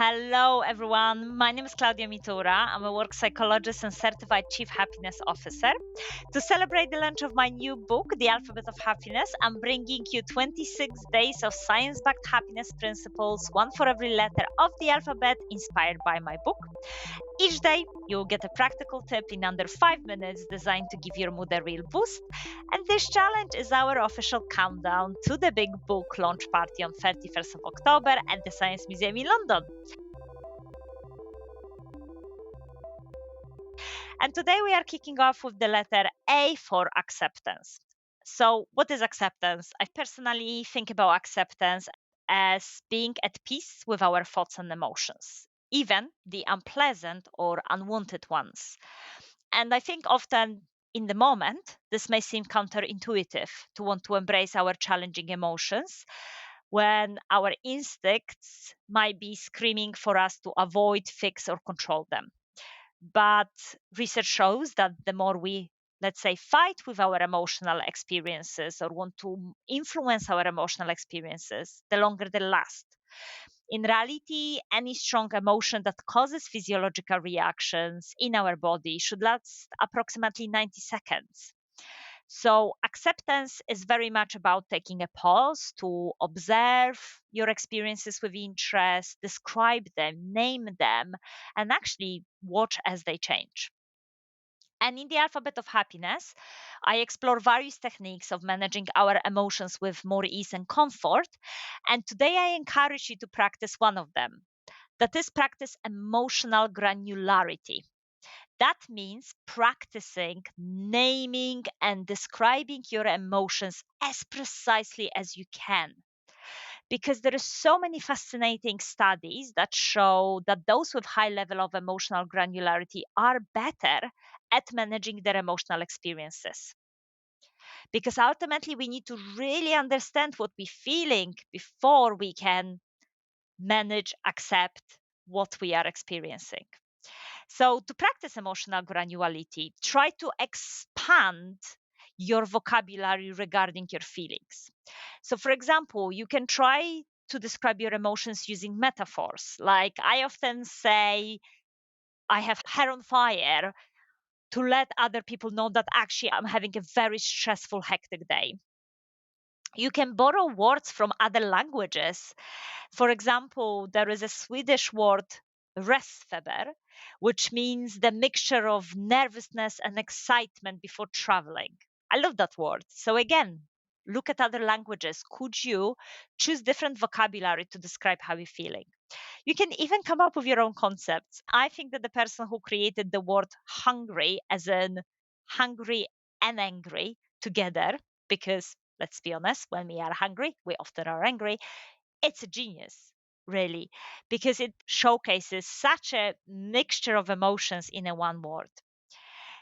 Hello, everyone. My name is Klaudia Mitura. I'm a work psychologist and certified chief happiness officer. To celebrate the launch of my new book, The Alphabet of Happiness, I'm bringing you 26 days of science backed happiness principles, one for every letter of the alphabet, inspired by my book. Each day, you'll get a practical tip in under 5 minutes designed to give your mood a real boost. And this challenge is our official countdown to the big book launch party on 31st of October at the Science Museum in London. And today we are kicking off with the letter A for acceptance. So, what is acceptance? I personally think about acceptance as being at peace with our thoughts and emotions, even the unpleasant or unwanted ones. And I think often in the moment, this may seem counterintuitive to want to embrace our challenging emotions when our instincts might be screaming for us to avoid, fix, or control them. But research shows that the more we, let's say, fight with our emotional experiences or want to influence our emotional experiences, the longer they last. In reality, any strong emotion that causes physiological reactions in our body should last approximately 90 seconds. So, acceptance is very much about taking a pause to observe your experiences with interest, describe them, name them, and actually watch as they change. And in the Alphabet of Happiness, I explore various techniques of managing our emotions with more ease and comfort. And today I encourage you to practice one of them. That is, practice emotional granularity. That means practicing naming and describing your emotions as precisely as you can. Because there are so many fascinating studies that show that those with high level of emotional granularity are better at managing their emotional experiences. Because ultimately we need to really understand what we're feeling before we can manage, accept what we are experiencing. So, to practice emotional granularity, try to expand your vocabulary regarding your feelings. So, for example, you can try to describe your emotions using metaphors. Like I often say, I have hair on fire to let other people know that actually I'm having a very stressful, hectic day. You can borrow words from other languages. For example, there is a Swedish word, restfeber, which means the mixture of nervousness and excitement before traveling. I love that word. So, again, look at other languages. Could you choose different vocabulary to describe how you're feeling? You can even come up with your own concepts. I think that the person who created the word hungry, as in hungry and angry together, because let's be honest, when we are hungry, we often are angry. It's a genius, really, because it showcases such a mixture of emotions in a one word.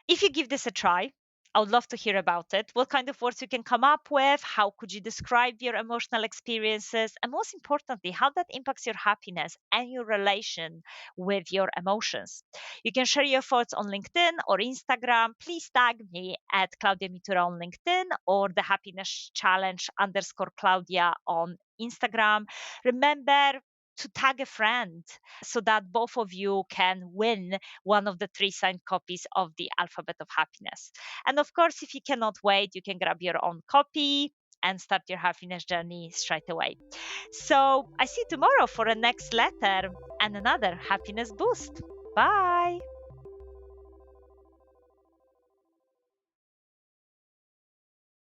If you give this a try, I would love to hear about it. What kind of words you can come up with? How could you describe your emotional experiences? And most importantly, how that impacts your happiness and your relation with your emotions. You can share your thoughts on LinkedIn or Instagram. Please tag me at Klaudia Mitura on LinkedIn or the Happiness Challenge _Klaudia on Instagram. Remember to tag a friend so that both of you can win one of the 3 signed copies of the Alphabet of Happiness. And of course, if you cannot wait, you can grab your own copy and start your happiness journey straight away. So I see you tomorrow for a next letter and another happiness boost. Bye.